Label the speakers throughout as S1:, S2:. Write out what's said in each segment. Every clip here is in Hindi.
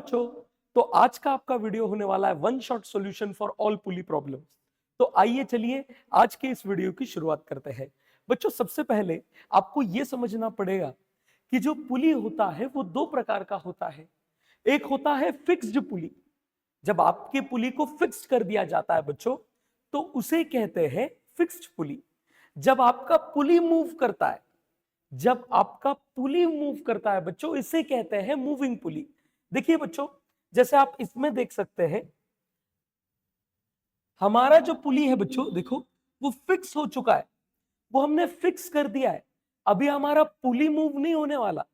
S1: बच्चों, तो आज का आपका वीडियो होने वाला है one shot solution for all pulley problems. तो आइए चलिए आज के इस वीडियो की शुरुआत करते हैं। बच्चों, सबसे पहले आपको यह समझना पड़ेगा कि जो पुली होता है वो दो प्रकार का होता है। एक होता है फिक्स्ड पुली। जब आपके पुली को फिक्स कर दिया जाता है बच्चों, तो उसे कहते हैं फिक्स्ड पुली। जब आपका पुली मूव करता है, जब आपका पुली मूव करता है बच्चों, इसे कहते हैं मूविंग पुली। देखिए बच्चों, जैसे आप इसमें देख सकते हैं, हमारा जो पुली है बच्चों, देखो वो फिक्स हो चुका है, वो हमने फिक्स कर दिया है। अभी हमारा पुली मूव नहीं होने वाला,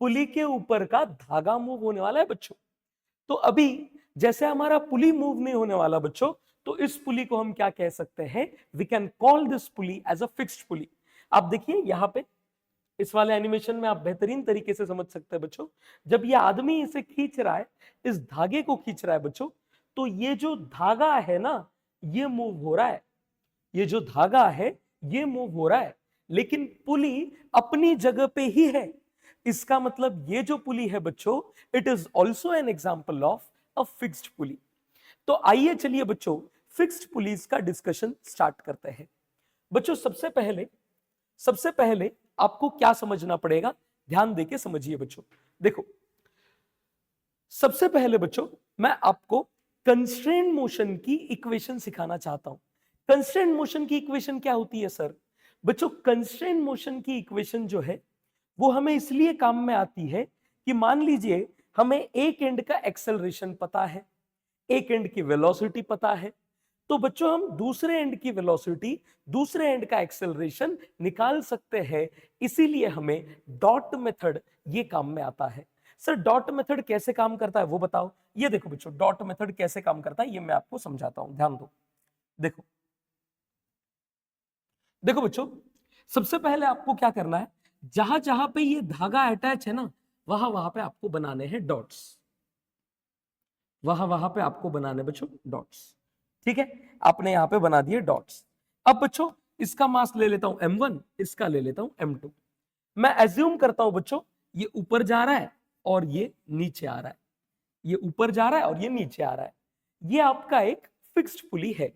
S1: पुली के ऊपर का धागा मूव होने वाला है बच्चों। तो अभी जैसे हमारा पुली मूव नहीं होने वाला बच्चों, तो इस पुली को हम क्या कह सकते हैं? We can call this pulley as a fixed pulley. आप देखिए यहां पे इस वाले एनिमेशन में आप बेहतरीन तरीके से समझ सकते हैं बच्चों। जब ये आदमी इसे खींच रहा है, इस धागे को खींच रहा है बच्चों, तो ये जो धागा है ना, ये मूव हो रहा है। ये जो धागा है ये मूव हो रहा है, लेकिन पुली अपनी जगह पे ही है। इसका मतलब ये जो पुली है बच्चों, it is also an example of a fixed पुली। तो आइए चलिए बच्चों फिक्स्ड पुलीज का डिस्कशन स्टार्ट करते हैं। बच्चों, सबसे पहले आपको क्या समझना पड़ेगा, ध्यान देके समझिए बच्चों। देखो, सबसे पहले बच्चों मैं आपको कंस्ट्रेंट मोशन की इक्वेशन सिखाना चाहता हूं। कंस्ट्रेंट मोशन की इक्वेशन क्या होती है सर? बच्चों, कंस्ट्रेंट मोशन की इक्वेशन जो है वो हमें इसलिए काम में आती है कि मान लीजिए हमें एक एंड का एक्सेलरेशन पता है, एक एंड की वेलोसिटी पता है, तो बच्चों हम दूसरे एंड की वेलोसिटी, दूसरे एंड का एक्सेलरेशन निकाल सकते हैं। इसीलिए हमें डॉट मेथड ये काम में आता है। सर डॉट मेथड कैसे काम करता है वो बताओ। ये देखो बच्चों, डॉट मेथड कैसे काम करता है ये मैं आपको समझाता हूं, ध्यान दो। देखो देखो बच्चों, सबसे पहले आपको क्या करना है, जहां जहां पे ये धागा अटैच है ना, वहां वहां पे आपको बनाने हैं डॉट्स। वहां वहां पे आपको बनाने बच्चों डॉट्स। ठीक है, आपने यहां पे बना दिए डॉट्स। अब बच्चों इसका मास ले लेता हूं m1, इसका ले लेता हूं m2। मैं एज्यूम करता हूं बच्चों ये ऊपर जा रहा है और ये नीचे आ रहा है, ये ऊपर जा रहा है और ये नीचे आ रहा है। ये आपका एक फिक्स्ड पुली है।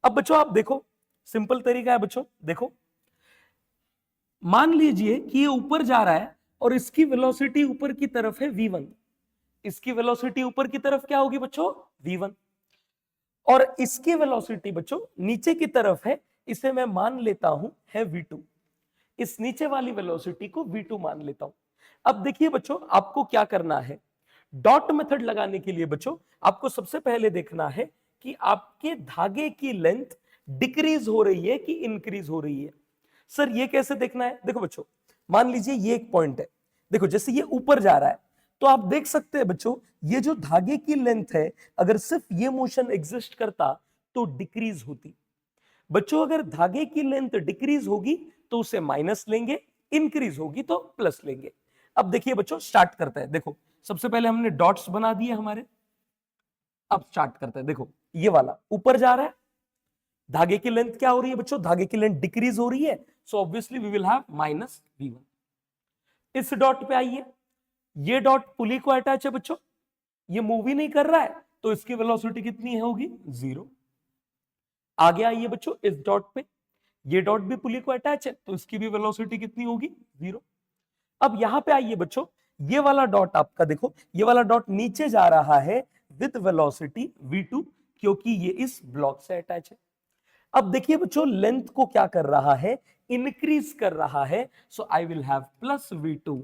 S1: अब बच्चों आप देखो, सिंपल तरीका है बच्चों। देखो, मान लीजिए कि ये ऊपर जा रहा है और इसकी वेलोसिटी ऊपर की तरफ है v1। इसकी वेलोसिटी ऊपर की तरफ क्या होगी बच्चों? v1। और इसकी वेलोसिटी बच्चों नीचे की तरफ है, इसे मैं मान लेता हूं है v2। इस नीचे वाली वेलोसिटी को v2 मान लेता हूं। अब देखिए बच्चों, आपको क्या करना है, डॉट मेथड लगाने के लिए बच्चों आपको सबसे पहले देखना है कि आपके धागे की लेंथ डिक्रीज हो रही है कि इंक्रीज हो रही है। सर ये कैसे देखना है? देखो बच्चों, मान लीजिए ये एक पॉइंट है। देखो जैसे ये ऊपर जा रहा है, तो आप देख सकते हैं बच्चों, ये जो धागे की लेंथ है, अगर सिर्फ ये मोशन एग्जिस्ट करता तो डिक्रीज होती। बच्चों अगर धागे की लेंथ डिक्रीज होगी तो उसे माइनस लेंगे, इंक्रीज होगी तो प्लस लेंगे। अब देखिए बच्चों, स्टार्ट करते हैं। देखो सबसे पहले हमने डॉट्स बना दिए हमारे। अब स्टार्ट करते हैं। देखो ये वाला ऊपर जा रहा है, धागे की लेंथ क्या हो रही है बच्चों? धागे की लेंथ डिक्रीज हो रही है, so obviously we will have minus v1। इस डॉट पे आइए, ये डॉट पुली को अटैच है बच्चों, ये मूव ही नहीं कर रहा है, तो इसकी वेलोसिटी कितनी होगी? 0। आगे आइए बच्चों इस डॉट पे, ये डॉट भी पुली को अटैच है, तो इसकी भी वेलोसिटी कितनी होगी? 0। अब यहां पे आइए बच्चों, ये वाला डॉट आपका देखो, ये वाला डॉट नीचे जा रहा है विद वेलोसिटी v2, क्योंकि ये इस ब्लॉक से अटैच है। अब देखिए बच्चों, लेंथ को क्या कर रहा है? इंक्रीज कर रहा है, so I will have plus v2।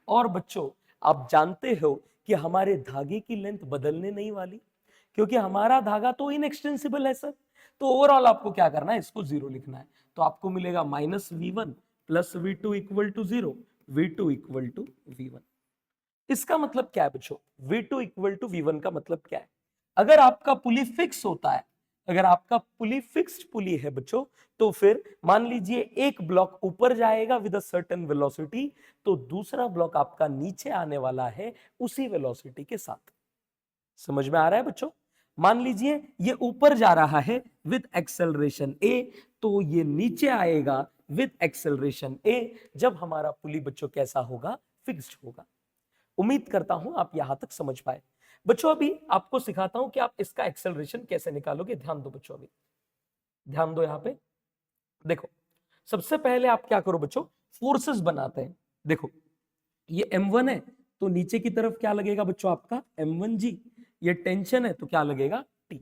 S1: और बच्चों आप जानते हो कि हमारे धागे की लेंथ बदलने नहीं वाली, क्योंकि हमारा धागा तो इनएक्सटेंसिबल है सर। तो ओवरऑल आपको क्या करना है? इसको 0 लिखना है। तो आपको मिलेगा minus v1 plus v2 equal to 0, v2 equal to v1। इसका मतलब क्या है बच्चों? v2 इक्वल टू v1 का मतलब क्या है? अगर आपका पुली फिक्स होता है, अगर आपका पुली फिक्स्ड पुली है बच्चों, तो फिर मान लीजिए एक ब्लॉक ऊपर जाएगा विद अ सर्टेन वेलोसिटी, तो दूसरा ब्लॉक आपका नीचे आने वाला है उसी वेलोसिटी के साथ। समझ में आ रहा है बच्चों? मान लीजिए ये ऊपर जा रहा है विद एक्सेलरेशन a, तो ये नीचे आएगा विद एक्सेलरेशन a, जब हमारा पुली बच्चों कैसा होगा? फिक्स्ड होगा। उम्मीद करता हूं आप यहां तक समझ पाए। बच्चों अभी आपको सिखाता हूं कि आप इसका एक्सेलरेशन कैसे निकालोगे। ध्यान दो बच्चों, अभी ध्यान दो यहां पे। देखो सबसे पहले आप क्या करो बच्चों, फोर्सेस बनाते हैं। देखो ये m1 है तो नीचे की तरफ क्या लगेगा बच्चों आपका m1g। ये टेंशन है तो क्या लगेगा T।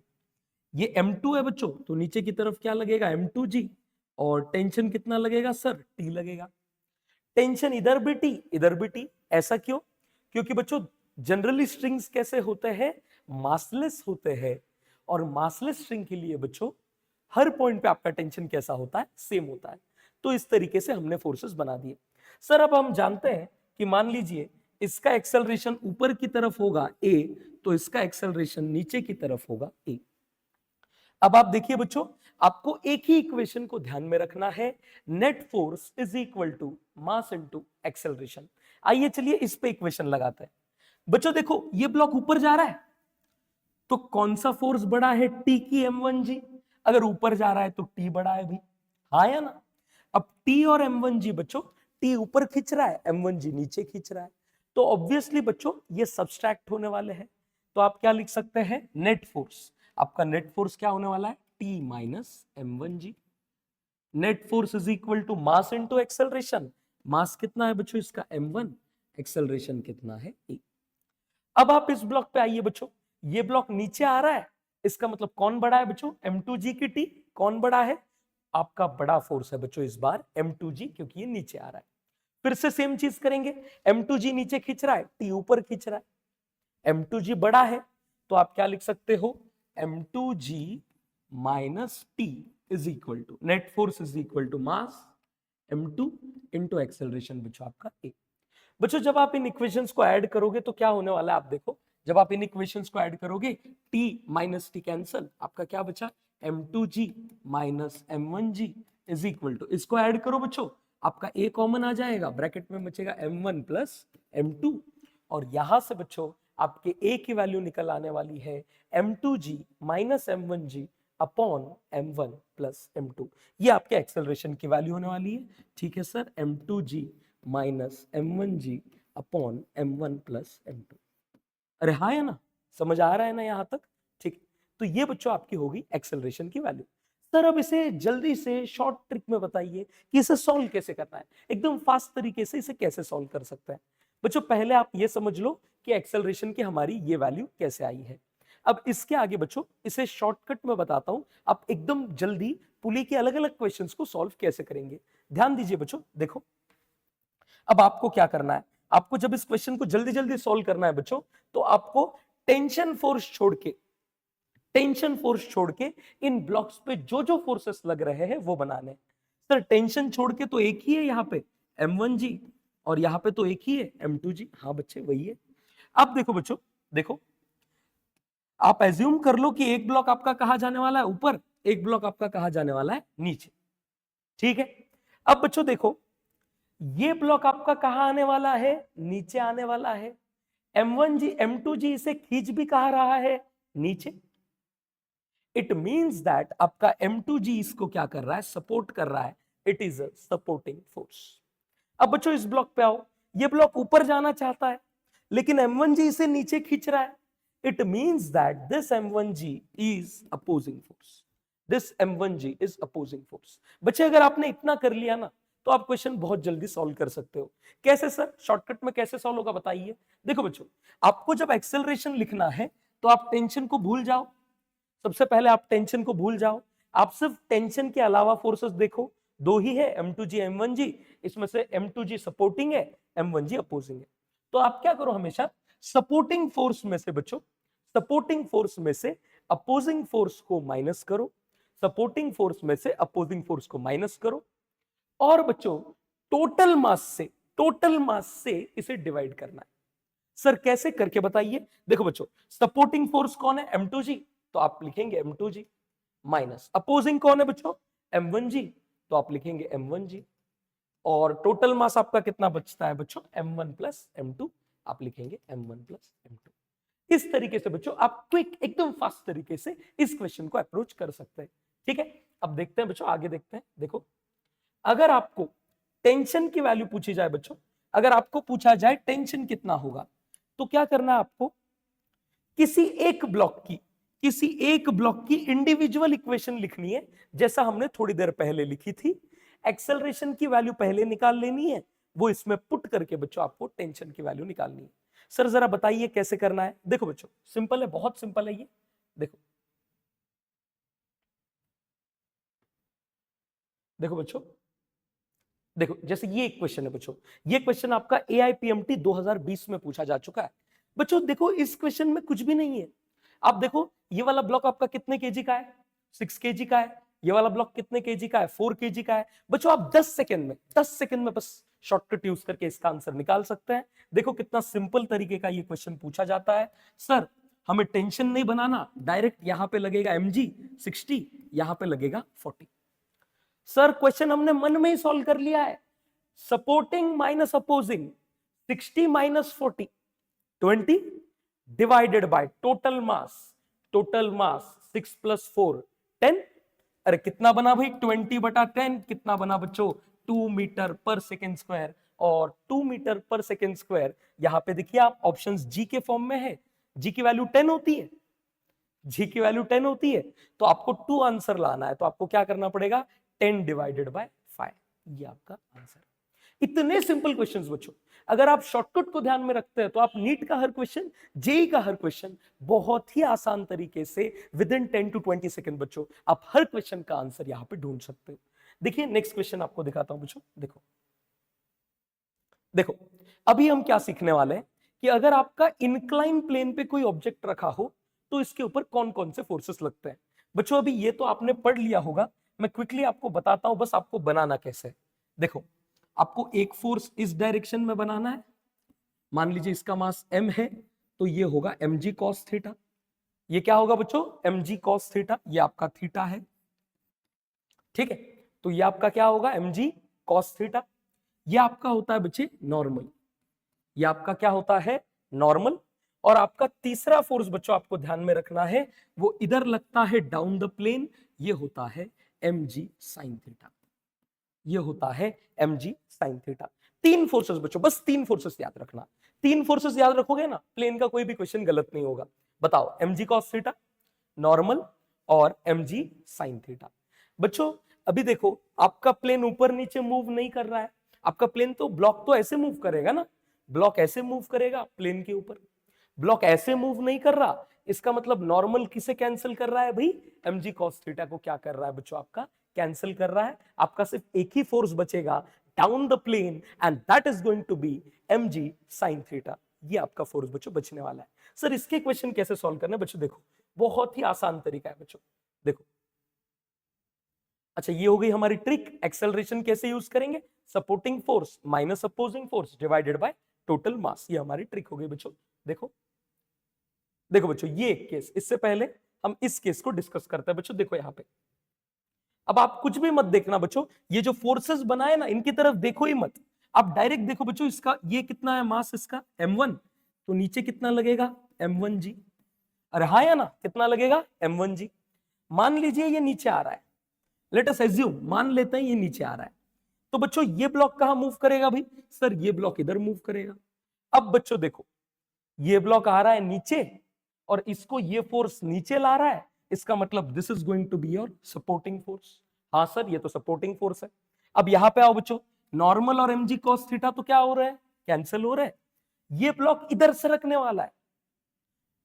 S1: ये m2 है बच्चों तो नीचे की तरफ क्या लगेगा m2g। और टेंशन कितना लगेगा सर, T लगेगा। टेंशन इधर भी T इधर भी T। ऐसा क्यों? क्योंकि बच्चों जनरली स्ट्रिंग्स कैसे होते हैं, मासलेस होते हैं। और मासलेस स्ट्रिंग के लिए बच्चों हर पॉइंट पे आपका टेंशन कैसा होता है, सेम होता है। तो इस तरीके से हमने फोर्सेस बना दिए। सर अब हम जानते हैं कि मान लीजिए इसका एक्सेलरेशन ऊपर की तरफ होगा a, तो इसका एक्सेलरेशन नीचे की तरफ होगा a। अब आप देखिए बच्चों, आपको एक ही इक्वेशन को ध्यान में रखना है, net force is equal to mass into acceleration. आइए चलिए इस पे इक्वेशन लगाते हैं। बच्चों देखो ये ब्लॉक ऊपर जा रहा है तो कौन सा फोर्स बड़ा है, T की m1g। अगर ऊपर जा रहा है तो T बड़ा है भी, हाँ या ना। अब T और m1g बच्चों, T ऊपर खींच रहा है, m1g नीचे खींच रहा है, तो ऑब्वियसली बच्चों ये सब्सट्रैक्ट होने वाले हैं। तो आप क्या लिख सकते हैं, नेट फोर्स। आपका नेट फोर्स क्या होने वाला है, T minus m1g। Net force is equal to mass into acceleration. Mass कितना है बच्चों इसका m1, एक्सेलरेशन कितना है a। अब आप इस ब्लॉक पे आइए बच्चों, ये ब्लॉक नीचे आ रहा है, इसका मतलब कौन बड़ा है बच्चों, m2g की T। कौन बड़ा है, आपका बड़ा फोर्स है बच्चों इस बार m2g, क्योंकि ये नीचे आ रहा है। फिर से सेम चीज करेंगे, m2g नीचे खींच रहा है, T ऊपर खींच रहा है, m2g बड़ा है तो आप क्या लिख सकते हो, m2g minus T is equal to net force is equal to mass m2 into acceleration बच्चों आपका a। बच्चों जब आप इन इक्वेशंस को ऐड करोगे तो क्या होने वाला है, आप देखो जब आप इन इक्वेशंस को ऐड करोगे t माइनस टी कैंसल, आपका क्या बचा, m2g minus m1g is equal to, इसको ऐड करो बच्चों, आपका a कॉमन आ जाएगा, ब्रैकेट में बचेगा m1 प्लस m2। और यहां से बच्चों आपके a की वैल्यू निकल आने वाली है m2g minus m1g upon m1 plus m2। ये आपके एक्सेलरेशन की वैल्यू होने वाली है। ठीक है sir, m2g minus m1g upon m1 plus m2। अरे हाँ या ना, समझ आ रहा है ना यहां तक, ठीक। तो ये बच्चों आपकी होगी एक्सेलरेशन की वैल्यू। सर अब इसे जल्दी से शॉर्ट ट्रिक में बताइए कि इसे सॉल्व कैसे करना है, एकदम फास्ट तरीके से इसे कैसे सॉल्व कर सकते हैं। बच्चों पहले आप ये समझ लो कि एक्सेलरेशन की हमारी ये वैल्यू कैसे आई है। अब इसके आगे बच्चों इसे शॉर्टकट में बताता हूं, आप एकदम जल्दी पुली के अलग अलग क्वेश्चंस को सॉल्व कैसे करेंगे। ध्यान दीजिए बच्चों, देखो अब आपको क्या करना है, आपको जब इस क्वेश्चन को जल्दी जल्दी सॉल्व करना है बच्चों, तो आपको टेंशन फोर्स छोड़ के, टेंशन फोर्स छोड़ के इन ब्लॉक्स पे जो जो फोर्सेस लग रहे हैं वो बनाने। सर टेंशन छोड़ के तो एक ही है यहाँ पे m1g, और यहाँ पे तो एक ही है m2g। हाँ बच्चे वही है। अब देखो बच्चों, देखो आप एज्यूम कर लो कि एक ब्लॉक आपका कहा जाने वाला है ऊपर, एक ब्लॉक आपका कहा जाने वाला है नीचे। ठीक है, अब बच्चों देखो ये ब्लॉक आपका कहां आने वाला है, नीचे आने वाला है। m1g m2g इसे खींच भी कहा रहा है, नीचे। इट मींस दैट आपका m2g इसको क्या कर रहा है, सपोर्ट कर रहा है, it is a supporting force. अब बच्चों इस ब्लॉक पे आओ, ये ब्लॉक ऊपर जाना चाहता है लेकिन m1g इसे नीचे खींच रहा है, it means that this m1g is opposing force, this m1g is opposing force. बच्चे अगर आपने इतना कर लिया ना तो आप क्वेश्चन बहुत जल्दी सॉल्व कर सकते हो। कैसे सर, शॉर्टकट में कैसे सॉल्व होगा बताइए। देखो बच्चों, आपको जब एक्सेलरेशन लिखना है तो आप टेंशन को भूल जाओ, सबसे पहले आप टेंशन को भूल जाओ, आप सिर्फ टेंशन के अलावा फोर्सेस देखो, दो ही है m2g m1g, इसमें से m2g सपोर्टिंग है, m1g अपोजिंग है। तो आप क्या करो, हमेशा सपोर्टिंग फोर्स में से बच्चों, सपोर्टिंग फोर्स में से अपोजिंग फोर्स को माइनस करो, सपोर्टिंग फोर्स में से अपोजिंग फोर्स को माइनस करो, और बच्चों टोटल मास से, टोटल मास से इसे डिवाइड करना है। सर कैसे करके बताइए। देखो बच्चों सपोर्टिंग फोर्स कौन है, m2g, तो आप लिखेंगे m2g, माइनस अपोजिंग कौन है बच्चों, m1g, तो आप लिखेंगे m1g, और टोटल मास आपका कितना बचता है बच्चों, m1 प्लस m2, आप लिखेंगे m1 प्लस m2। इस तरीके से बच्चों आप क्विक एकदम फास्ट तरीके से इस क्वेश्चन को अप्रोच कर सकते हैं। ठीक है, अब देखते हैं बच्चों, आगे देखते हैं। देखो अगर आपको टेंशन की वैल्यू पूछी जाए बच्चों, अगर आपको पूछा जाए टेंशन कितना होगा, तो क्या करना है आपको, किसी एक ब्लॉक की इंडिविजुअल इक्वेशन लिखनी है, जैसा हमने थोड़ी देर पहले लिखी थी। एक्सेलरेशन की वैल्यू पहले निकाल लेनी है, वो इसमें पुट करके बच्चों आपको टेंशन की वैल्यू निकालनी है। सर जरा बताइए कैसे करना है। देखो बच्चों सिंपल है, बहुत सिंपल है ये। देखो देखो बच्चों, देखो जैसे ये एक क्वेश्चन है बच्चों, ये क्वेश्चन आपका AIPMT 2020 में पूछा जा चुका है बच्चों। देखो इस क्वेश्चन में कुछ भी नहीं है। आप देखो ये वाला ब्लॉक आपका कितने केजी का है, 6 केजी का है। ये वाला ब्लॉक कितने केजी का है, 4 केजी का है। बच्चों आप 10 सेकंड में बस शॉर्टकट यूज करके इसका आंसर निकाल सकते हैं। देखो कितना सिंपल तरीके का ये क्वेश्चन पूछा जाता है। सर हमें टेंशन नहीं बनाना, डायरेक्ट यहां पे लगेगा mg 60, यहां पे लगेगा 40। सर क्वेश्चन हमने मन में ही सॉल्व कर लिया है। Supporting minus opposing, 60 minus 40, 20 divided by total mass 6 plus 4 10। अरे कितना बना भाई, 20/10 कितना बना बच्चों, 2 मीटर पर सेकेंड स्क्वायर। और 2 मीटर पर सेकेंड स्क्वायर यहां पे देखिए आप ऑप्शंस जी के फॉर्म में है, जी की वैल्यू 10 होती है, जी की वैल्यू 10 होती है। तो आपको 2 आंसर लाना है, तो आपको क्या करना पड़ेगा, 10 डिवाइडेड बाय 5, ये आपका आंसर। इतने सिंपल क्वेश्चंस बच्चों, अगर आप शॉर्टकट को ध्यान में रखते हैं तो आप नीट का हर क्वेश्चन, जेई का हर क्वेश्चन बहुत ही आसान तरीके से विद इन 10 to 20 सेकंड बच्चों आप हर क्वेश्चन का आंसर यहां पे ढूंढ सकते हो। देखिए नेक्स्ट क्वेश्चन आपको दिखाता हूं बच्चों। देखो देखो अभी हम क्या सीखने वाले हैं कि अगर आपका इंक्लाइन प्लेन पे कोई ऑब्जेक्ट रखा हो तो इसके ऊपर कौन कौन से फोर्सेस लगते हैं। बच्चों अभी ये तो आपने पढ़ लिया होगा, मैं क्विकली आपको बताता हूं बस आपको बनाना कैसे है। देखो आपको एक फोर्स इस डायरेक्शन में बनाना है, मान लीजिए इसका मास m है, तो ये होगा mg cos थीटा। ये क्या होगा बच्चों, mg cos थीटा, ये आपका थीटा है, ठीक है। तो ये आपका क्या होगा, mg cos थीटा। ये आपका होता है बच्चे नॉर्मल, ये आपका क्या होता है, नॉर्मल। और आपका तीसरा फोर्स बच्चों आपको ध्यान में रखना है, वो इधर लगता है डाउन द प्लेन, ये होता है mg sin थीटा, ये होता है mg sin थीटा। 3 फोर्सेस बच्चों, बस 3 फोर्सेस याद रखना। 3 फोर्सेस याद रखोगे ना, प्लेन का कोई भी क्वेश्चन गलत नहीं होगा। बताओ, mg cos थीटा, नॉर्मल और mg sin थीटा। बच्चों अभी देखो आपका प्लेन ऊपर नीचे मूव नहीं कर रहा है, आपका प्लेन तो ब्लॉक तो ऐसे मूव करेगा ना, ब्लॉक ऐसे मूव करेगा प्लेन के ऊपर, ब्लॉक ऐसे मूव नहीं कर रहा। इसका मतलब नॉर्मल किसे कैंसिल कर रहा है भाई, mg cos थीटा को क्या कर रहा है बच्चों, आपका कैंसिल कर रहा है। आपका सिर्फ एक ही फोर्स बचेगा down the plane and that is going to be mg sin theta. ये आपका फोर्स बच्चों बचने वाला है। सर इसके क्वेश्चन कैसे सॉल्व करना है बच्चों, देखो बहुत ही आसान तरीका है बच्चों। देखो अच्छा ये हो गई हमारी ट्रिक, एक्सेलरेशन कैसे यूज करेंगे, supporting force minus opposing force divided by total mass, ये हमारी ट्रिक हो गई बच्चों। देखो देखो बच्चों ये एक केस, इससे पहले हम इस केस को डिस्कस करते हैं बच्चों। देखो यहां पे अब आप कुछ भी मत देखना बच्चों, ये जो फोर्सेस बनाए ना इनकी तरफ देखो ही मत, आप डायरेक्ट देखो बच्चों, इसका ये कितना है मास, इसका m1, तो नीचे कितना लगेगा m1g। अरे हाँ या ना, कितना लगेगा m1g। मान लीजिए ये नीचे आ रहा है, लेट अस एज्यूम, मान लेते हैं ये नीचे आ रहा है, तो बच्चों ये ब्लॉक कहां मूव करेगा भाई, सर ये ब्लॉक इधर मूव करेगा। अब बच्चों देखो ये ब्लॉक आ रहा है नीचे और इसको ये फोर्स नीचे ला रहा है, इसका मतलब this is going to be your supporting force. हाँ सर ये तो सपोर्टिंग फोर्स है। अब यहां पे आओ बच्चों, नॉर्मल और mg cos थीटा तो क्या हो रहा है, कैंसिल हो रहा है। ये ब्लॉक इधर सरकने वाला है,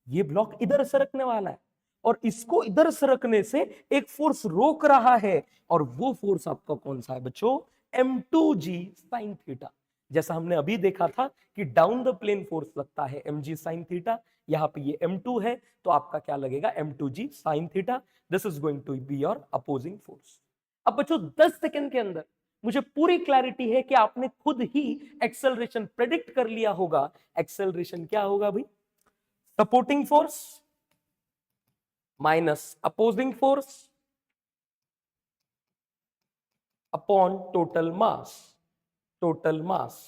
S1: ये ब्लॉक इधर सरकने वाला है, और इसको इधर सरकने से एक फोर्स रोक रहा है, और वो फोर्स आपका कौन सा है बच्चों, m2g sin थीटा। जैसा हमने अभी देखा था कि डाउन द प्लेन फोर्स लगता है mg sin थीटा, यहां पे ये m2 है, तो आपका क्या लगेगा m2g sin theta. This is going to be your opposing force. अब बच्चों 10 सेकंड के अंदर मुझे पूरी क्लैरिटी है कि आपने खुद ही एक्सेलरेशन प्रेडिक्ट कर लिया होगा। एक्सेलरेशन क्या होगा भाई, supporting force minus opposing force upon total mass, total mass.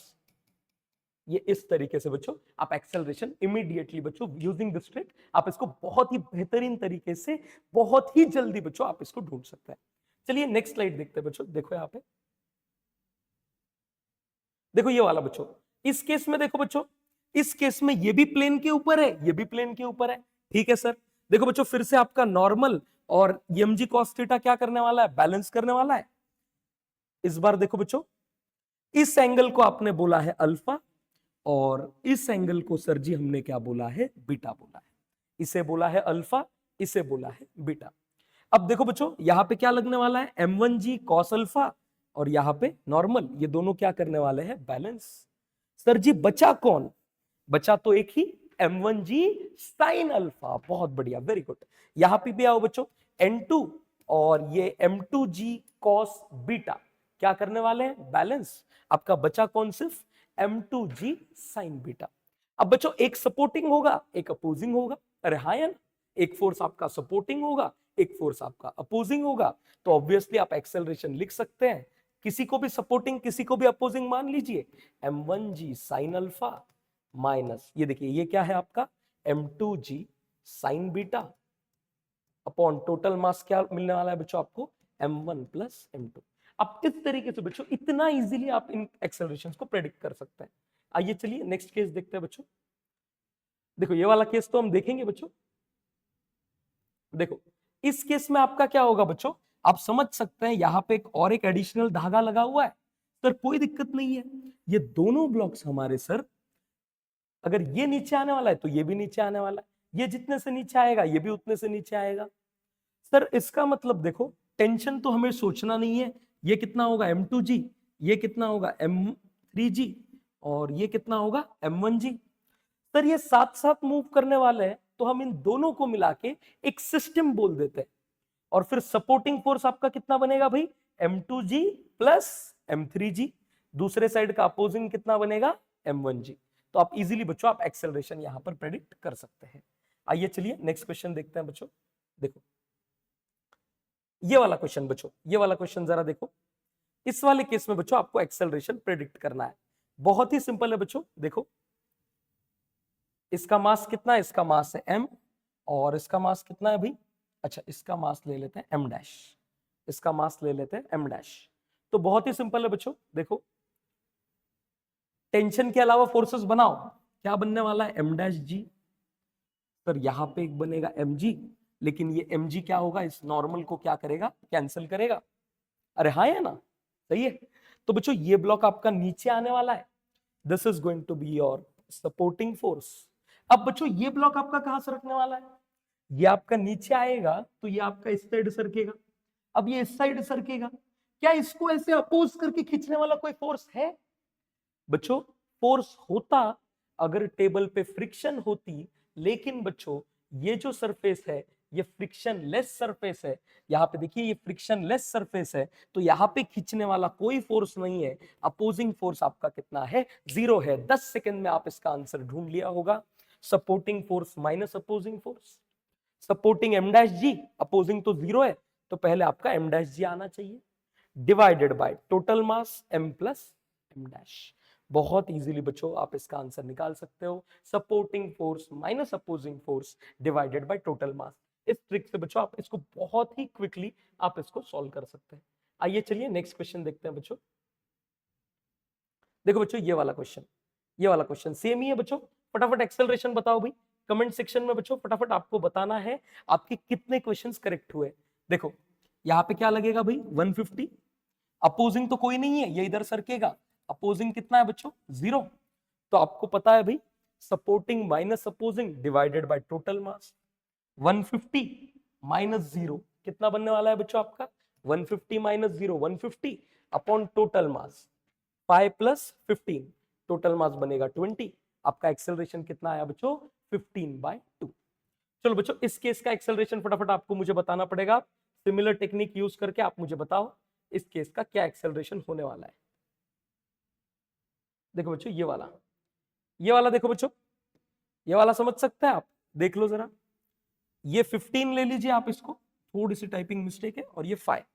S1: ये इस तरीके से बच्चों आप एक्सेलरेशन इमीडिएटली बच्चों यूजिंग दिस ट्रिक आप इसको बहुत ही बेहतरीन तरीके से बहुत ही जल्दी बच्चों आप इसको ढूंढ सकते हैं। चलिए नेक्स्ट स्लाइड देखते हैं बच्चों। देखो यहां पे, देखो ये वाला बच्चों, इस केस में देखो बच्चों, इस केस में ये भी प्लेन के ऊपर है, ये भी प्लेन के ऊपर है। ठीक है सर। देखो बच्चों, फिर से आपका नॉर्मल और mg cos थीटा क्या करने वाला है, बैलेंस करने वाला है। इस बार देखो बच्चों, इस एंगल को आपने बोला है अल्फा और इस एंगल को सर जी हमने क्या बोला है, बीटा बोला है। इसे बोला है अल्फा, इसे बोला है बीटा। अब देखो बच्चों, यहां पे क्या लगने वाला है, m1g cos अल्फा और यहां पे नॉर्मल, ये दोनों क्या करने वाले हैं, बैलेंस। सर जी बचा कौन, बचा तो एक ही m1g sin अल्फा। बहुत बढ़िया, वेरी गुड। यहां पे भी आओ बच्चों, n2 और ये m2g cos बीटा क्या करने वाले हैं, बैलेंस। आपका बचा कौन, सिर्फ m2g sin बीटा। अब बच्चों, एक सपोर्टिंग होगा, एक अपोजिंग होगा। अरे हाँ या ना, एक फोर्स आपका सपोर्टिंग होगा, एक फोर्स आपका अपोजिंग होगा। तो ऑब्वियसली आप एक्सेलरेशन लिख सकते हैं, किसी को भी सपोर्टिंग किसी को भी अपोजिंग मान लीजिए, m1g sin अल्फा माइनस, ये देखिए ये क्या है आपका m2g sin beta upon total mass क्या मिलने वाला है बच्चों आपको, m1 प्लस m2। अब इस तरीके से बच्चों इतना इजीली आप इन एक्सेलरेशंस को प्रेडिक्ट कर सकते हैं। आइए चलिए नेक्स्ट केस देखते हैं बच्चों। देखो ये वाला केस तो हम देखेंगे बच्चों। देखो इस केस में आपका क्या होगा बच्चों, आप समझ सकते हैं यहां पे एक और एक एडिशनल धागा लगा हुआ है। सर कोई दिक्कत नहीं है, ये दोनों ब्लॉक्स हमारे सर, अगर ये नीचे आने वाला है तो ये भी नीचे आने वाला है, ये जितने से नीचे आएगा ये भी उतने से नीचे आएगा। सर इसका मतलब देखो, टेंशन तो हमें सोचना नहीं है, ये कितना होगा m2g, ये कितना होगा m3g और ये कितना होगा m1g। सर ये साथ साथ मूव करने वाले हैं, तो हम इन दोनों को मिला के एक सिस्टम बोल देते हैं। और फिर सपोर्टिंग फोर्स आपका कितना बनेगा भाई, m2g प्लस m3g। दूसरे साइड का अपोजिंग कितना बनेगा, m1g। तो आप इजीली बच्चों आप एक्सेलरेशन यहां पर प्रेडिक्ट कर सकते हैं। आइए चलिए नेक्स्ट क्वेश्चन देखते हैं बच्चों। देखो ये वाला क्वेश्चन बच्चों, ये वाला क्वेश्चन जरा देखो। इस वाले केस में बच्चों आपको एक्सेलरेशन प्रेडिक्ट करना है, बहुत ही सिंपल है बच्चों। देखो इसका मास कितना है, इसका मास है m और इसका मास कितना है भाई, अच्छा इसका मास ले लेते हैं m डैश, इसका मास ले लेते हैं m डैश। तो बहुत ही सिंपल है बच्चों। देखो टेंशन के अलावा फोर्सेस बनाओ, क्या बनने वाला है m डैश g। सर यहां पे एक बनेगा mg, लेकिन ये mg क्या होगा, इस नॉर्मल को क्या करेगा, कैंसिल करेगा। अरे हाँ है ना, सही है। तो बच्चों ये ब्लॉक आपका नीचे आने वाला है, this is going to be your supporting force. अब बच्चों ये ब्लॉक आपका कहां सरकने वाला है, ये आपका नीचे आएगा तो ये आपका इस साइड सरकेगा। अब ये इस साइड सरकेगा, क्या इसको ऐसे अपोज करके खींचने वाला कोई फोर्स है बच्चों, फोर्स होता अगर टेबल पे फ्रिक्शन होती, लेकिन बच्चों ये जो सरफेस है ये फ्रिक्शन लेस सरफेस है। यहाँ पे देखिए ये फ्रिक्शन लेस सरफेस है, तो यहाँ पे खींचने वाला कोई फोर्स नहीं है। अपोजिंग फोर्स आपका कितना है, 0 है। 10 सेकंड में आप इसका आंसर ढूंढ लिया होगा। Supporting force minus opposing force, supporting m dash g, opposing तो 0 है, तो पहले आपका m डैश जी आना चाहिए, divided by total mass m plus m dash. बहुत इजीली बच्चों आप इसका आंसर निकाल सकते हो, supporting force minus opposing force divided by total mass. इस ट्रिक से बच्चों आप इसको बहुत ही क्विकली आप इसको सॉल्व कर सकते हैं। आइए चलिए नेक्स्ट क्वेश्चन देखते हैं बच्चों। देखो बच्चों ये वाला क्वेश्चन, ये वाला क्वेश्चन सेम ही है बच्चों। फटाफट एक्सेलरेशन बताओ भाई, कमेंट सेक्शन में बच्चों फटाफट आपको बताना है आपके कितने क्वेश्चंस करेक्ट हुए। देखो यहाँ पे क्या लगेगा भाई 150, अपोजिंग तो कोई नहीं है, ये इधर सरकेगा, अपोजिंग कितना है बच्चों 0। तो आपको पता है भाई supporting minus opposing divided by total mass, 150 minus 0 कितना बनने वाला है बच्चों आपका, 150 minus 0 150 upon total mass 5 plus 15, total mass बनेगा 20। आपका एक्सेलरेशन कितना आया बच्चों 15/2। चलो बच्चों इस केस का एक्सेलरेशन फटाफट आपको मुझे बताना पड़ेगा, सिमिलर टेक्निक यूज करके आप मुझे बताओ इस केस का क्या एक्सेलरेशन होने वाला है। देखो बच्चों ये वाला, ये वाला देखो बच्चों, ये वाला समझ सकते हैं आप, देख लो जरा। ये 15 ले लीजिए आप, इसको थोड़ी सी टाइपिंग मिस्टेक है, और ये 5।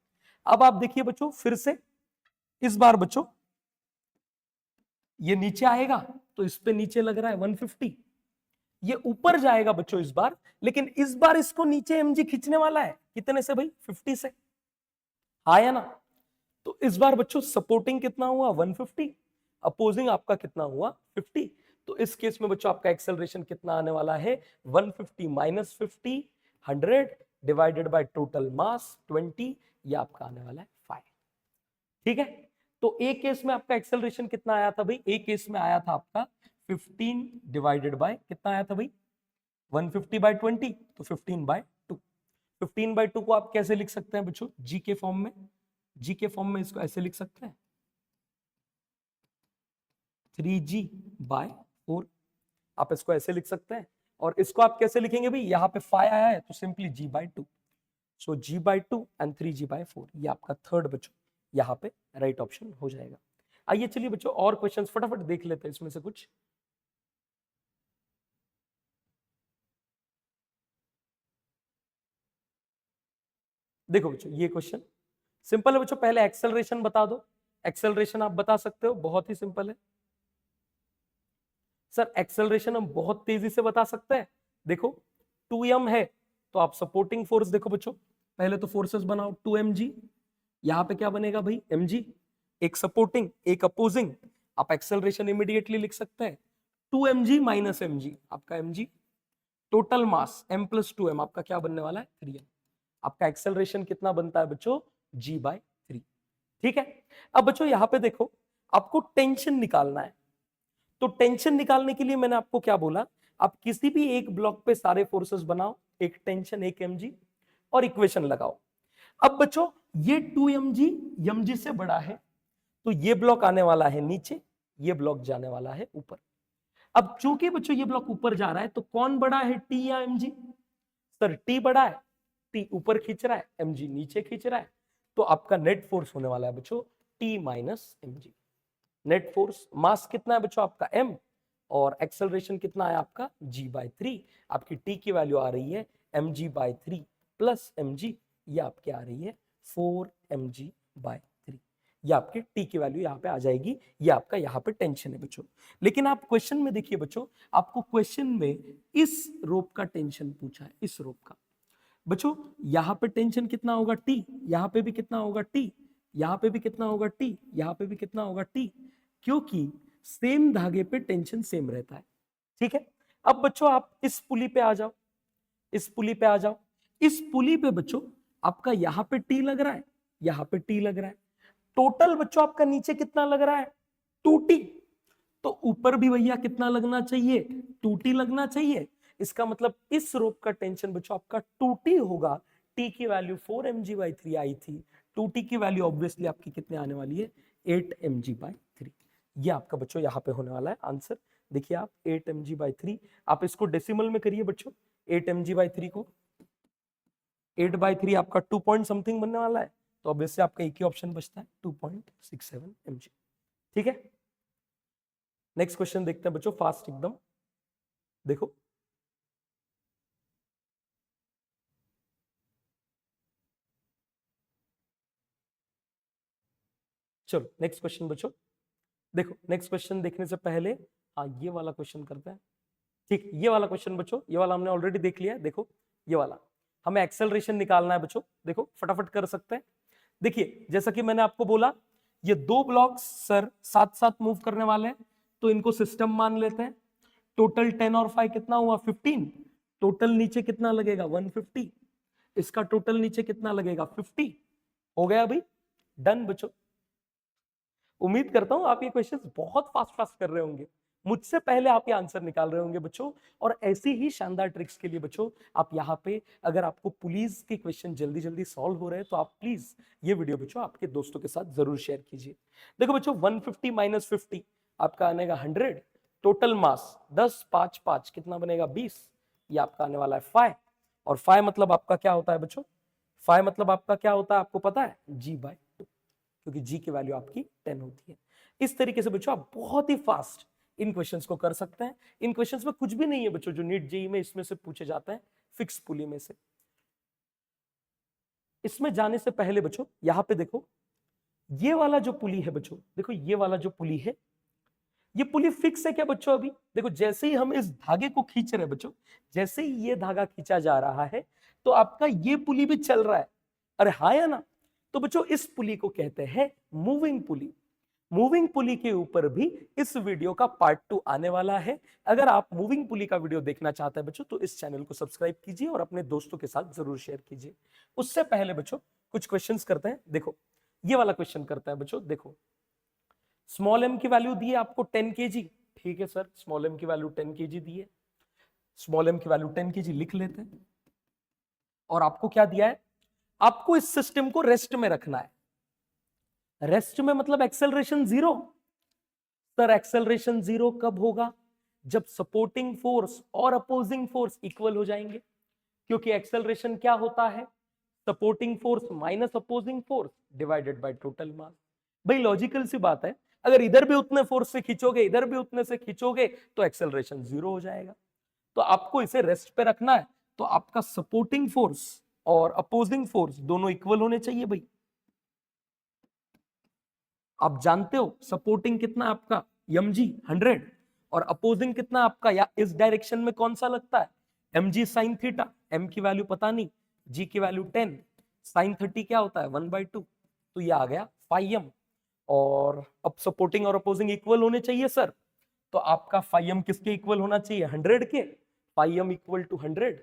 S1: अब आप देखिए बच्चों फिर से, इस बार बच्चों ये नीचे आएगा तो इस पे नीचे लग रहा है 150, ये ऊपर जाएगा बच्चों इस बार, लेकिन इस बार इसको नीचे mg खींचने वाला है, कितने से भाई 50 से, आया ना। तो इस बार बच्चों सपोर्टिंग कितना हुआ 150, अपोजिंग आपका कितना हुआ 50। तो इस केस में बच्चों आपका एक्सेलरेशन कितना आने वाला है, 150 minus 50, 100 divided by total mass 20, ये आपका आने वाला है 5। ठीक है, तो एक केस में आपका एक्सेलरेशन कितना आया था भाई, एक केस में आया था आपका 15 डिवाइडेड बाय कितना आया था भाई, 150 बाय 20, तो 15 बाय 2। 15 बाय 2 को आप कैसे लिख सकते हैं बच्चों, जी के फॉर्म में, जी के फॉर्म में इसको ऐसे लिख सकते हैं 3g बाय 4, आप इसको ऐसे लिख सकते हैं। और इसको आप कैसे लिखेंगे भाई, यहाँ पे 5 आया है तो simply g by 2, so g by 2 and 3g by 4, ये आपका थर्ड बच्चों यहाँ पे राइट ऑप्शन हो जाएगा। आइए चलिए बच्चों और क्वेश्चंस फटाफट देख लेते हैं इसमें से कुछ। देखो बच्चों ये क्वेश्चन सिंपल है बच्चों, पहले एक्सेलरेशन बता दो। एक्सेलरेशन आप बता सकते हो, बहुत ही सिंपल है सर। एक्सेलरेशन हम बहुत तेजी से बता सकते हैं। देखो 2m है तो आप सपोर्टिंग फोर्स देखो बच्चों, पहले तो फोर्सेस बनाओ, 2mg, यहां पे क्या बनेगा भाई mg, एक सपोर्टिंग एक अपोजिंग, आप एक्सेलरेशन इमीडिएटली लिख सकते हैं 2mg माइनस mg, आपका mg total mass m plus 2m, आपका क्या बनने वाला है 3m। आपका एक्सेलरेशन कितना बनता है बच्चों, g बाय 3। ठीक है, अब बच्चों यहां पे देखो आपको टेंशन निकालना है, तो टेंशन निकालने के लिए मैंने आपको क्या बोला, आप किसी भी एक ब्लॉक पे सारे फोर्सेस बनाओ, एक टेंशन एक mg, और इक्वेशन लगाओ। अब बच्चों ये 2mg mg से बड़ा है तो ये ब्लॉक आने वाला है नीचे, ये ब्लॉक जाने वाला है ऊपर। अब चूंकि बच्चों ये ब्लॉक ऊपर जा रहा है तो कौन बड़ा है, टी या mg, सर टी बड़ा है, टी ऊपर खींच रहा है, mg नीचे खींच रहा है, तो आपका नेट फोर्स होने वाला है बच्चों T minus mg। Net force mass कितना है बच्चों आपका m, और एक्सेलरेशन कितना है आपका g बाय 3, आपकी t की वैल्यू आ रही है mg बाय 3 प्लस mg, ये आपकी आ रही है 4mg बाय 3, ये आपकी t की वैल्यू यहाँ पे आ जाएगी, ये आपका यहाँ पे टेंशन है बच्चों। लेकिन आप क्वेश्चन में देखिए बच्चों, आपको क्वेश्चन में इस रोप का टेंशन पूछा है, इस रोप का बच्चों, यहाँ पे टेंशन कितना होगा t, यहाँ पे भी कितना होगा t, यहाँ पे भी कितना होगा t, यहाँ पे भी कितना होगा t, क्योंकि सेम धागे पे टेंशन सेम रहता है। ठीक है, अब बच्चों आप इस पुली पे आ जाओ, इस पुली पे आ जाओ, इस पुली पे बच्चों आपका यहाँ पे टी लग रहा है, यहाँ पे टी लग रहा है, टोटल बच्चों आपका नीचे कितना लग रहा है 2t, तो ऊपर भी भैया कितना लगना चाहिए 2t लगना चाहिए। इसका मतलब इस रोप का टेंशन बच्चों आपका 2t होगा, t की वैल्यू 4mg/3 आई थी, 2t की वैल्यू ऑब्वियसली आपकी कितने आने वाली है 8mg/3, ये आपका बच्चों यहाँ पे होने वाला है आंसर। देखिए आप 8mg/3, आप इसको डेसिमल में करिए बच्चों, 8mg/3 को 8/3 आपका 2 पॉइंट समथिंग बनने वाला है, तो ऑब्वियसली आपका एक ही ऑप्शन बचता है 2.67 mg। ठीक है, नेक्स्ट क्वेश्चन देखते हैं बच्चों फास्ट एकदम। देखो चलो नेक्स्ट क्वेश्चन बच्चों, देखो नेक्स्ट क्वेश्चन देखने से पहले हाँ ये वाला क्वेश्चन करते हैं। ठीक, ये वाला क्वेश्चन बच्चों, ये वाला हमने ऑलरेडी देख लिया है। देखो ये वाला हमें एक्सेलरेशन निकालना है बच्चों, देखो फटाफट कर सकते हैं। देखिए जैसा कि मैंने आपको बोला, ये दो ब्लॉक्स सर साथ साथ मूव करने वाले हैं, तो इनको सिस्टम मान लेते हैं। टोटल 10 और 5 कितना हुआ 15, टोटल नीचे कितना लगेगा 150, इसका टोटल नीचे कितना लगेगा 50, हो गया भाई डन बच्चों। उम्मीद करता हूं आप ये क्वेश्चंस बहुत फास्ट फास्ट कर रहे होंगे, मुझसे पहले आप ये आंसर निकाल रहे होंगे बच्चों। और ऐसी ही शानदार ट्रिक्स के लिए बच्चों आप यहाँ पे, अगर आपको पुलिस के क्वेश्चन जल्दी जल्दी सॉल्व हो रहे हैं तो आप प्लीज ये वीडियो बच्चों आपके दोस्तों के साथ जरूर शेयर कीजिए। देखो बच्चों 150 माइनस 50 आपका आनेगा 100, टोटल मास 10 5 5 कितना बनेगा 20, ये आपका आने वाला है 5, और 5 मतलब आपका क्या होता है बच्चों, 5 मतलब आपका क्या होता है आपको पता है g/2, क्योंकि g की वैल्यू आपकी 10 होती है। इस तरीके से बच्चों आप बहुत ही फास्ट इन क्वेश्चंस को कर सकते हैं। इन क्वेश्चंस में कुछ भी नहीं है बच्चों जो नीट जेई में इसमें से पूछे जाते हैं फिक्स पुली में से। इसमें जाने से पहले बच्चों यहां पे देखो, ये वाला जो पुली है बच्चों, देखो ये वाला जो पुली है, ये पुली फिक्स है क्या बच्चों, अभी देखो जैसे ही हम इस धागे को खींच रहे हैं बच्चों, जैसे ही ये धागा खींचा जा रहा है तो आपका ये पुली भी चल रहा है, अरे हाँ या ना। तो बच्चों इस पुली को कहते हैं मूविंग पुली। मूविंग पुली के ऊपर भी इस वीडियो का पार्ट 2 आने वाला है। अगर आप मूविंग पुली का वीडियो देखना चाहते हैं बच्चों तो इस चैनल को सब्सक्राइब कीजिए और अपने दोस्तों के साथ जरूर शेयर कीजिए। उससे पहले बच्चों कुछ क्वेश्चंस करते हैं। देखो ये वाला क्वेश्चन करते हैं बच्चों। देखो स्मॉल एम की वैल्यू दी है आपको 10 केजी। ठीक है सर, स्मॉल एम की वैल्यू 10 केजी दी है। स्मॉल एम की वैल्यू 10 केजी लिख लेते हैं। और आपको क्या दिया है, आपको इस सिस्टम को रेस्ट में रखना है। रेस्ट में मतलब acceleration zero. Sir acceleration zero कब होगा, जब सपोर्टिंग फोर्स और अपोजिंग फोर्स इक्वल हो जाएंगे। क्योंकि एक्सेलरेशन क्या होता है, supporting force minus opposing force divided by total mass. भाई लॉजिकल सी बात है, अगर इधर भी उतने फोर्स से खींचोगे इधर भी उतने से खींचोगे तो एक्सेलरेशन जीरो हो जाएगा। तो आपको इसे रेस्ट पे रखना है। तो आपका सपोर्टिंग फोर्स और अपोजिंग फोर्स दोनों इक्वल होने चाहिए भाई। आप जानते हो सपोर्टिंग कितना आपका mg 100 और अपोजिंग कितना आपका, या इस डायरेक्शन में कौन सा लगता है mg साइन थीटा। m की वैल्यू पता नहीं, g की वैल्यू 10, साइन 30 क्या होता है 1/2, तो ये आ गया फाई m। और अब सपोर्टिंग और अपोजिंग इक्वल होने चाहिए सर, तो आपका फाई m किसके इक्वल होना चाहिए 100 के। फाई m इक्वल टू 100,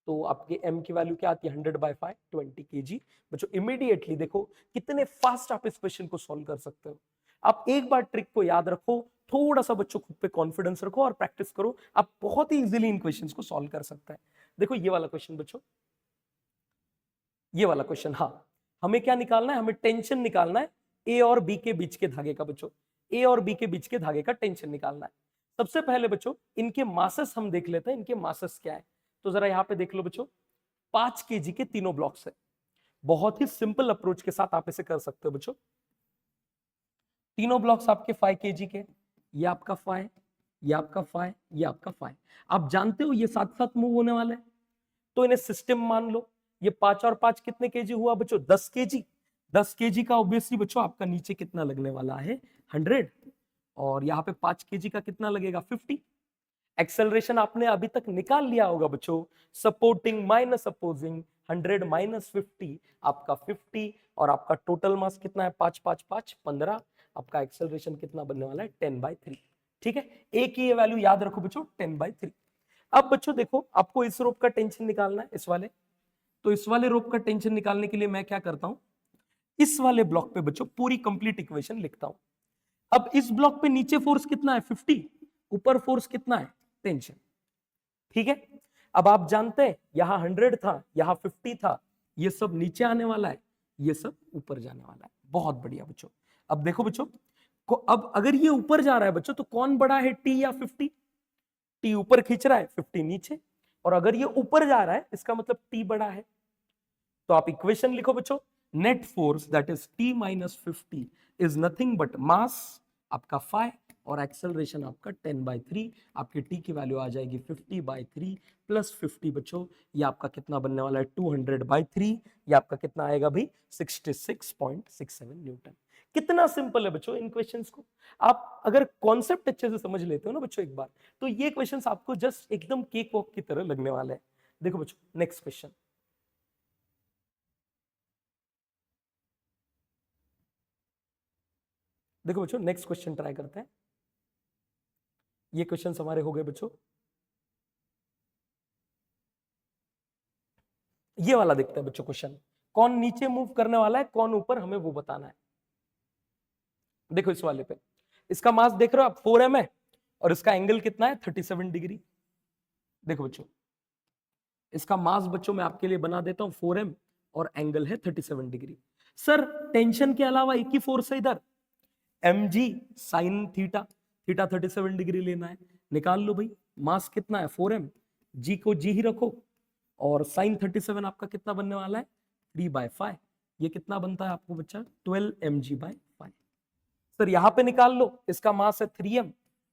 S1: तो आपके m की वैल्यू क्या आती है 100/5 20 kg। बच्चों इमीडिएटली देखो कितने फास्ट आप इस क्वेश्चन को सॉल्व कर सकते हो। आप एक बार ट्रिक को याद रखो, थोड़ा सा बच्चों खुद पे कॉन्फिडेंस रखो और प्रैक्टिस करो, आप बहुत ही इजीली इन क्वेश्चंस को सॉल्व कर सकते हैं। देखो ये वाला क्वेश्चन बच्चों, ये वाला क्वेश्चन, हाँ हमें क्या निकालना है, हमें टेंशन निकालना है ए और बी के बीच के धागे का। बच्चों ए और बी के बीच के धागे का टेंशन निकालना है। सबसे पहले बच्चों इनके मासेस हम देख लेते हैं, इनके मासेस क्या है। तो जरा यहां पे देख लो बच्चों, 5 केजी के तीनों ब्लॉक्स है। बहुत ही सिंपल अप्रोच के साथ आप इसे कर सकते हो बच्चों। तीनों ब्लॉक्स आपके 5 केजी के, ये आपका 5, ये आपका 5, ये आपका 5। आप जानते हो ये साथ साथ मूव होने वाले हैं, तो इन्हें सिस्टम मान लो। ये 5 और 5 कितने केजी हुआ बच्चों 10 केजी। 10 केजी का ऑब्वियसली बच्चों आपका नीचे कितना लगने वाला है 100, और यहाँ पे 5 केजी का कितना लगेगा 50। एक्सेलरेशन आपने अभी तक निकाल लिया होगा बच्चों, सपोर्टिंग माइनस अपोजिंग 100 माइनस 50 आपका 50, और आपका टोटल मास कितना है 5 5 5 15। आपका एक्सेलरेशन कितना बनने वाला है 10/3। ठीक है, एक ही ये वैल्यू याद रखो बच्चों 10/3। अब बच्चों देखो आपको इस रोप का टेंशन निकालना है, इस वाले। तो इस वाले रोप का टेंशन निकालने के लिए मैं क्या करता हूं, इस वाले ब्लॉक पे बच्चों पूरी कंप्लीट इक्वेशन लिखता हूं। अब इस ब्लॉक पे नीचे फोर्स कितना है 50, ऊपर फोर्स कितना है टेंशन। ठीक है, अब आप जानते हैं यहां 100 था, यहां 50 था, ये सब नीचे आने वाला है, ये सब ऊपर जाने वाला है। बहुत बढ़िया बच्चों। अब देखो बच्चों को, अब अगर ये ऊपर जा रहा है बच्चों तो कौन बड़ा है टी या 50। टी ऊपर खींच रहा है 50 नीचे, और अगर ये ऊपर जा रहा है इसका मतलब टी बड़ा है। तो आप इक्वेशन लिखो बच्चों, net force that is T minus 50 is nothing but mass आपका 5 और एक्सेलरेशन आपका 10/3। आपकी टी की वैल्यू आ जाएगी 50/3 प्लस 50 बच्चों, ये आपका कितना बनने वाला है 200/3। ये आपका कितना आएगा भाई 66.67 न्यूटन। कितना सिंपल है बच्चों इन क्वेश्चंस को। आप अगर कॉन्सेप्ट अच्छे से समझ लेते हो ना बच्चों एक बार, तो ये क्वेश्चंस आपको जस्ट एकदम केक वॉक की तरह लगने वाला है। देखो बच्चों नेक्स्ट क्वेश्चन, देखो बच्चों नेक्स्ट क्वेश्चन ट्राई करते हैं। ये क्वेश्चन हमारे हो गए बच्चों। ये वाला देखते हैं बच्चों क्वेश्चन, कौन नीचे मूव करने वाला है कौन ऊपर, हमें वो बताना है। देखो इस वाले पे इसका मास देख रहे हो आप 4m है, और इसका एंगल कितना है 37 डिग्री। देखो बच्चों इसका मास बच्चों मैं आपके लिए बना देता हूं 4m, और एंगल है 37 डिग्री। सर टेंशन के अलावा एक ही फोर्स है इधर, mg sine theta. Theta 37 degree लेना है, निकाल लो भाई। मास कितना है 4m, g को g ही रखो, और साइन 37 आपका कितना बनने वाला है 3/5। ये कितना बनता है आपको बच्चा 12 mg/5। सर यहां पे निकाल लो, इसका मास है 3m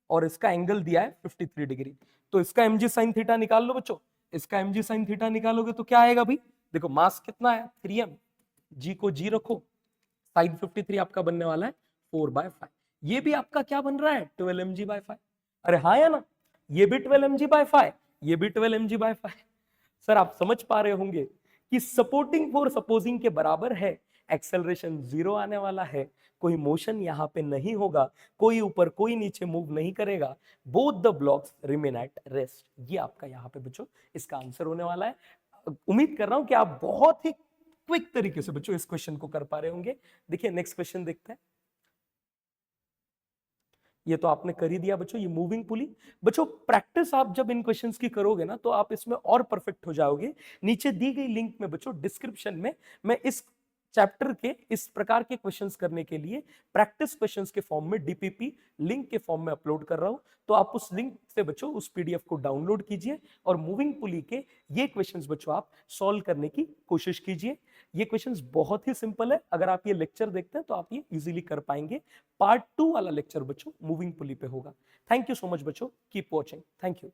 S1: और इसका एंगल दिया है 53 डिग्री। तो इसका mg साइन थीटा निकाल लो बच्चों, इसका mg साइन थीटा निकालोगे तो क्या आएगा भाई, देखो मास कितना है 3m, g को g रखो, साइन 53 आपका बनने वाला है 4/5। ये भी आपका क्या बन रहा है 12 mg/5। अरे हाँ या ना, ये भी 12 mg/5, ये भी 12 mg/5। सर आप समझ पा रहे होंगे कि सपोर्टिंग फोर्स अपोजिंग के बराबर है, एक्सेलरेशन 0 आने वाला है, कोई मोशन यहाँ पे नहीं होगा, कोई ऊपर कोई नीचे मूव नहीं करेगा, both the blocks remain at rest. ये आपका यहाँ पे बच्चों इसका आंसर होने वाला है। उम्मीद कर रहा हूं कि आप बहुत ही क्विक तरीके से बच्चों इस क्वेश्चन को कर पा रहे होंगे। देखिए नेक्स्ट क्वेश्चन देखते हैं। ये तो आपने कर ही दिया बच्चों, ये मूविंग पुली। बच्चों प्रैक्टिस आप जब इन क्वेश्चंस की करोगे ना तो आप इसमें और परफेक्ट हो जाओगे। नीचे दी गई लिंक में बच्चों डिस्क्रिप्शन में मैं इस चैप्टर के इस प्रकार के क्वेश्चंस करने के लिए प्रैक्टिस क्वेश्चंस के फॉर्म में डीपीपी लिंक के फॉर्म में अपलोड कर रहा हूं। तो आप उस लिंक से बच्चों उस पीडीएफ को डाउनलोड कीजिए और मूविंग पुली के ये क्वेश्चंस बच्चों आप सॉल्व करने की कोशिश कीजिए। ये क्वेश्चंस बहुत ही सिंपल है, अगर आप ये लेक्चर देखते हैं तो आप ये इजीली कर पाएंगे। पार्ट 2 वाला लेक्चर बच्चों मूविंग पुली पे होगा। थैंक यू सो मच बच्चों, कीप वॉचिंग, थैंक यू।